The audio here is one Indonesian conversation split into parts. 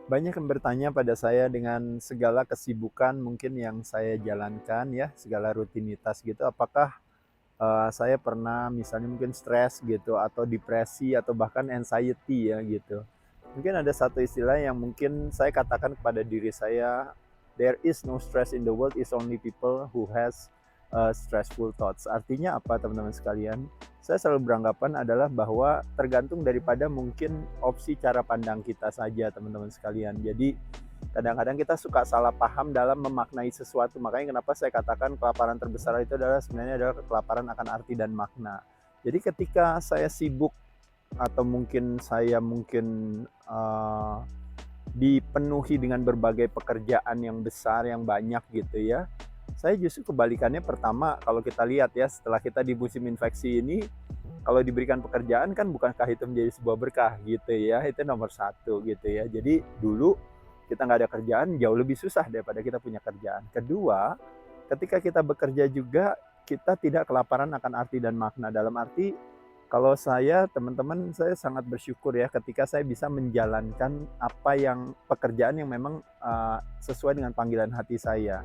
Banyak yang bertanya pada saya dengan segala kesibukan mungkin yang saya jalankan ya, segala rutinitas gitu, apakah saya pernah misalnya mungkin stres gitu atau depresi atau bahkan anxiety ya gitu. Mungkin ada satu istilah yang mungkin saya katakan kepada diri saya, there is no stress in the world, is only people who has stressful thoughts. Artinya apa teman-teman sekalian? Saya selalu beranggapan adalah bahwa tergantung daripada mungkin opsi cara pandang kita saja teman-teman sekalian. Jadi kadang-kadang kita suka salah paham dalam memaknai sesuatu. Makanya kenapa saya katakan kelaparan terbesar itu adalah sebenarnya adalah kelaparan akan arti dan makna. Jadi ketika saya sibuk atau mungkin saya uh, dipenuhi dengan berbagai pekerjaan yang besar, yang banyak gitu ya. Saya justru kebalikannya pertama kalau kita lihat ya setelah kita di musim infeksi ini, kalau diberikan pekerjaan kan bukankah itu menjadi sebuah berkah gitu ya, itu nomor satu gitu ya. Jadi dulu kita nggak ada kerjaan jauh lebih susah daripada kita punya kerjaan. Kedua, ketika kita bekerja juga kita tidak kelaparan akan arti dan makna. Dalam arti kalau saya, teman-teman, saya sangat bersyukur ya ketika saya bisa menjalankan apa yang pekerjaan yang memang sesuai dengan panggilan hati saya.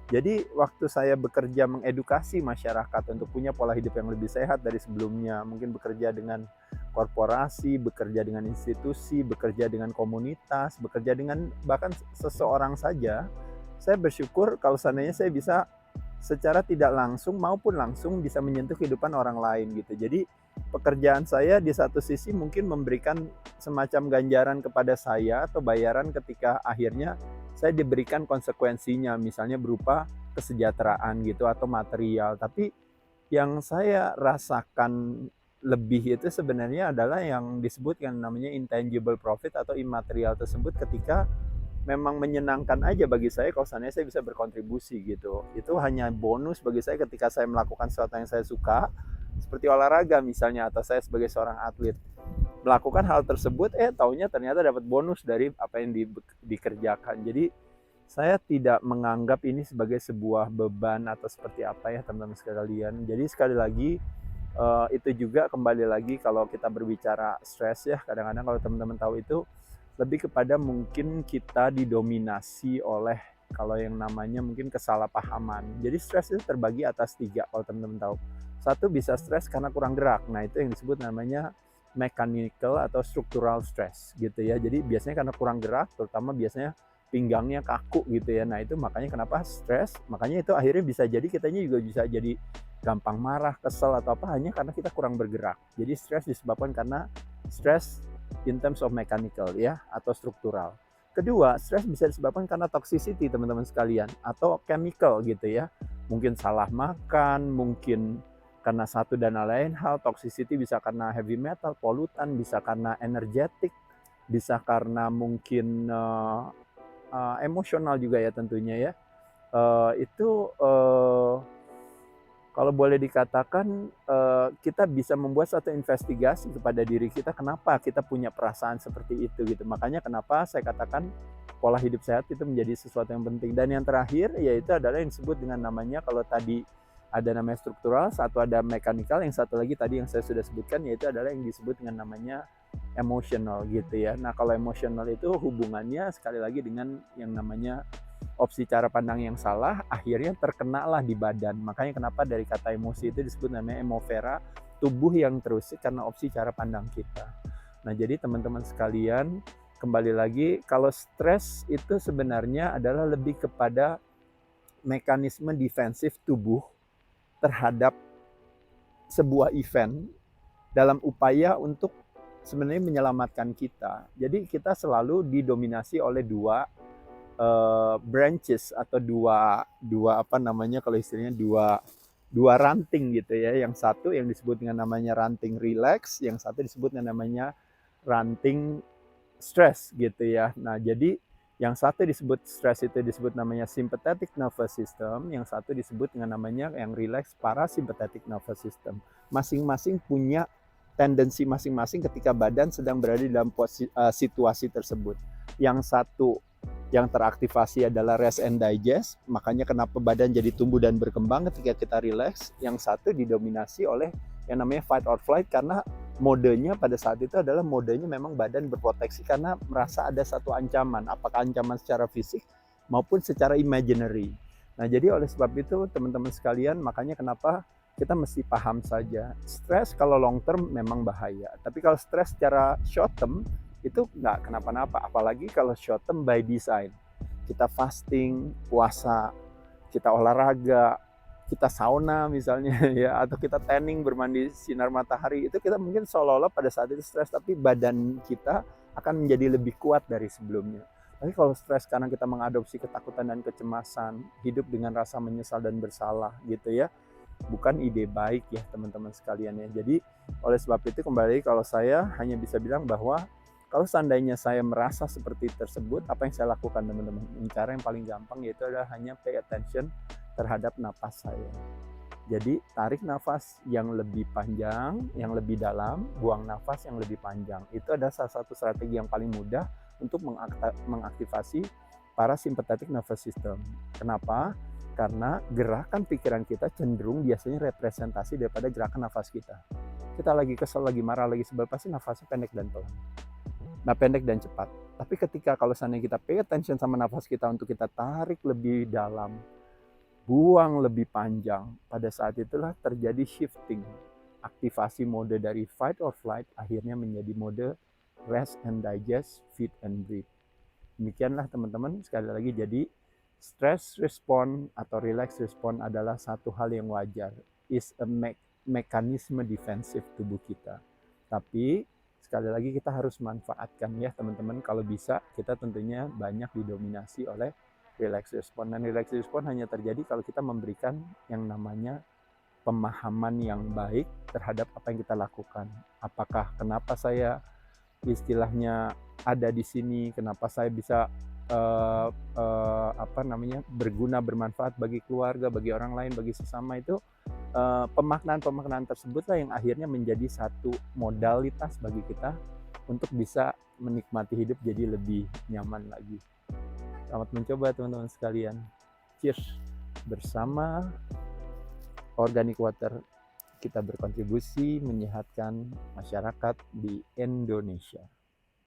Jadi waktu saya bekerja mengedukasi masyarakat untuk punya pola hidup yang lebih sehat dari sebelumnya, mungkin bekerja dengan korporasi, bekerja dengan institusi, bekerja dengan komunitas, bekerja dengan bahkan seseorang saja, saya bersyukur kalau seandainya saya bisa secara tidak langsung maupun langsung bisa menyentuh kehidupan orang lain gitu. Jadi pekerjaan saya di satu sisi mungkin memberikan semacam ganjaran kepada saya atau bayaran ketika akhirnya saya diberikan konsekuensinya, misalnya berupa kesejahteraan gitu atau material. Tapi yang saya rasakan lebih itu sebenarnya adalah yang disebut yang namanya intangible profit atau immaterial tersebut ketika memang menyenangkan aja bagi saya kalau seandainya saya bisa berkontribusi gitu. Itu hanya bonus bagi saya ketika saya melakukan sesuatu yang saya suka, seperti olahraga misalnya, atau saya sebagai seorang atlet melakukan hal tersebut, taunya ternyata dapat bonus dari apa yang dikerjakan. Jadi saya tidak menganggap ini sebagai sebuah beban atau seperti apa ya teman-teman sekalian. Jadi sekali lagi itu juga kembali lagi kalau kita berbicara stres ya, kadang-kadang kalau teman-teman tahu itu lebih kepada mungkin kita didominasi oleh kalau yang namanya mungkin kesalahpahaman. Jadi stres itu terbagi atas tiga kalau teman-teman tahu. Satu bisa stres karena kurang gerak. Nah itu yang disebut namanya mechanical atau structural stress gitu ya. Jadi biasanya karena kurang gerak, terutama biasanya pinggangnya kaku gitu ya. Nah itu makanya kenapa stres. Makanya itu akhirnya bisa jadi kitanya juga bisa jadi gampang marah, kesel atau apa hanya karena kita kurang bergerak. Jadi stres disebabkan karena stres in terms of mechanical ya atau struktural. Kedua, stres bisa disebabkan karena toxicity teman-teman sekalian atau chemical gitu ya. Mungkin salah makan, mungkin karena satu dan lain hal. Toxicity bisa karena heavy metal, polutan, bisa karena energetik, bisa karena mungkin emosional juga ya tentunya ya. Itu kalau boleh dikatakan kita bisa membuat satu investigasi kepada diri kita kenapa kita punya perasaan seperti itu gitu. Makanya kenapa saya katakan pola hidup sehat itu menjadi sesuatu yang penting. Dan yang terakhir yaitu adalah yang disebut dengan namanya kalau tadi ada namanya struktural, satu ada mekanikal, yang satu lagi tadi yang saya sudah sebutkan yaitu adalah yang disebut dengan namanya emosional gitu ya. Nah kalau emosional itu hubungannya sekali lagi dengan yang namanya opsi cara pandang yang salah akhirnya terkenalah di badan. Makanya kenapa dari kata emosi itu disebut namanya emovera, tubuh yang terusik karena opsi cara pandang kita. Nah jadi teman-teman sekalian, kembali lagi kalau stres itu sebenarnya adalah lebih kepada mekanisme defensif tubuh terhadap sebuah event dalam upaya untuk sebenarnya menyelamatkan kita. Jadi kita selalu didominasi oleh dua branches atau dua apa namanya kalau istilahnya dua ranting gitu ya. Yang satu yang disebut dengan namanya ranting relax, yang satu disebut dengan namanya ranting stress gitu ya. Nah, jadi yang satu disebut stress itu disebut namanya sympathetic nervous system, yang satu disebut dengan namanya yang relax parasympathetic nervous system. Masing-masing punya tendensi masing-masing ketika badan sedang berada di dalam situasi tersebut. Yang satu yang teraktivasi adalah rest and digest, makanya kenapa badan jadi tumbuh dan berkembang ketika kita relax. Yang satu didominasi oleh yang namanya fight or flight karena modenya pada saat itu adalah modenya memang badan berproteksi karena merasa ada satu ancaman, apakah ancaman secara fisik maupun secara imaginary. Nah, jadi oleh sebab itu teman-teman sekalian, makanya kenapa kita mesti paham saja. Stres kalau long term memang bahaya, tapi kalau stres secara short term itu nggak kenapa-napa, apalagi kalau short term by design. Kita fasting, puasa, kita olahraga, kita sauna misalnya ya, atau kita tanning bermandi sinar matahari, itu kita mungkin seolah-olah pada saat itu stres, tapi badan kita akan menjadi lebih kuat dari sebelumnya. Tapi kalau stres karena kita mengadopsi ketakutan dan kecemasan, hidup dengan rasa menyesal dan bersalah gitu ya, bukan ide baik ya teman-teman sekalian ya. Jadi oleh sebab itu kembali kalau saya hanya bisa bilang bahwa kalau seandainya saya merasa seperti tersebut, apa yang saya lakukan teman-teman? Cara yang paling gampang yaitu adalah hanya pay attention terhadap napas saya. Jadi tarik nafas yang lebih panjang, yang lebih dalam, buang nafas yang lebih panjang. Itu adalah salah satu strategi yang paling mudah untuk mengaktifasi parasympathetic nervous system. Kenapa? Karena gerakan pikiran kita cenderung biasanya representasi daripada gerakan nafas kita. Kita lagi kesel, lagi marah, lagi sebel, pasti nafasnya pendek dan pelan. Nah, pendek dan cepat. Tapi ketika kalau seandainya kita pay attention sama nafas kita untuk kita tarik lebih dalam, buang lebih panjang, pada saat itulah terjadi shifting. Aktivasi mode dari fight or flight akhirnya menjadi mode rest and digest, feed and breathe. Demikianlah teman-teman, sekali lagi jadi stress response atau relax response adalah satu hal yang wajar. Is a mekanisme defensif tubuh kita. Tapi sekali lagi kita harus manfaatkan ya teman-teman. Kalau bisa kita tentunya banyak didominasi oleh relax response. Dan relax response hanya terjadi kalau kita memberikan yang namanya pemahaman yang baik terhadap apa yang kita lakukan. Apakah kenapa saya istilahnya ada di sini, kenapa saya bisa berguna, bermanfaat bagi keluarga, bagi orang lain, bagi sesama, itu pemaknaan-pemaknaan tersebutlah yang akhirnya menjadi satu modalitas bagi kita untuk bisa menikmati hidup jadi lebih nyaman lagi. Selamat mencoba teman-teman sekalian. Cheers. Bersama Organic Water kita berkontribusi menyehatkan masyarakat di Indonesia.